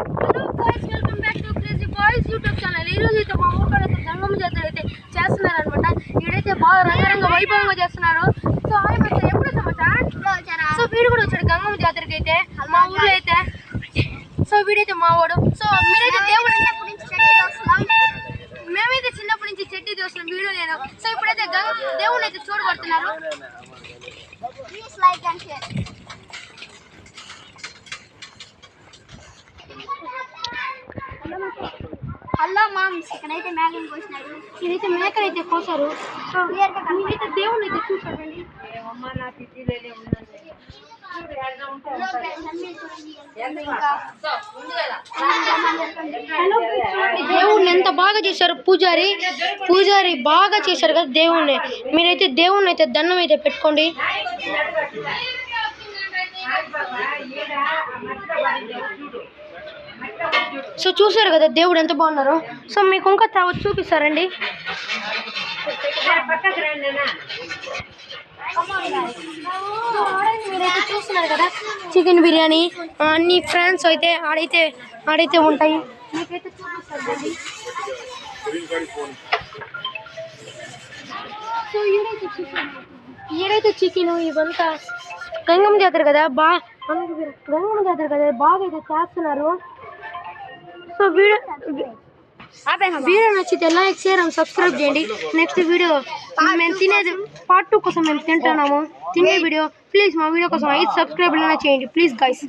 Hello guys, welcome back to crazy boys YouTube channel. ఈ రోజు అయితే మా ఊరికైతే గంగమ్మ జాతర అయితే చేస్తున్నారనమాట. ఈడైతే బాగా రంగరంగ వైభవంగా చేస్తున్నారు. సో ఎప్పుడు సమాచారం. సో వీడు కూడా వచ్చాడు గంగమ్మ జాతరకి అయితే మా ఊర్లో అయితే. సో వీడైతే మా వాడు. సో మీరైతే దేవుడు మేమైతే చిన్నప్పటి నుంచి చెట్టి చూస్తున్నాం వీడియో నేను. సో ఇప్పుడైతే దేవుడిని అయితే చూడబడుతున్నారు. హలో మామ్స్, ఇక్కడైతే మేకని కోసినారు. ఇదైతే మేకనైతే కోసారు. సో మీరైతే దేవుడిని అయితే చూసారండి. దేవుడిని ఎంత బాగా చేశారు పూజారి బాగా చేశారు కదా దేవుణ్ణి. మీరైతే దేవుణ్ణి అయితే దండం అయితే పెట్టుకోండి. సో చూసారు కదా దేవుడు ఎంత బాగున్నారో. సో మీకు ఇంకా చూపిస్తారండి. మీరైతే చూస్తున్నారు కదా చికెన్ బిర్యానీ అన్ని ఫ్రాన్స్ అయితే ఆడైతే ఉంటాయి. మీకైతే చూపిస్తారండి. సో ఈడైతే చికెన్ ఇవంతా గంగమ్మ జాతర కదా గంగమ్మ జాతర కదా బాగా అయితే చేస్తున్నారు. సో వీడియో నచ్చితే లైక్ షేర్ అండ్ సబ్స్క్రైబ్ చేయండి. నెక్స్ట్ వీడియో మేము తినేది పార్ట్ 2 కోసం మేము తింటున్నాము. తినే వీడియో ప్లీజ్ మా వీడియో కోసం 5 సబ్స్క్రైబ్ చేయండి ప్లీజ్ గైస్.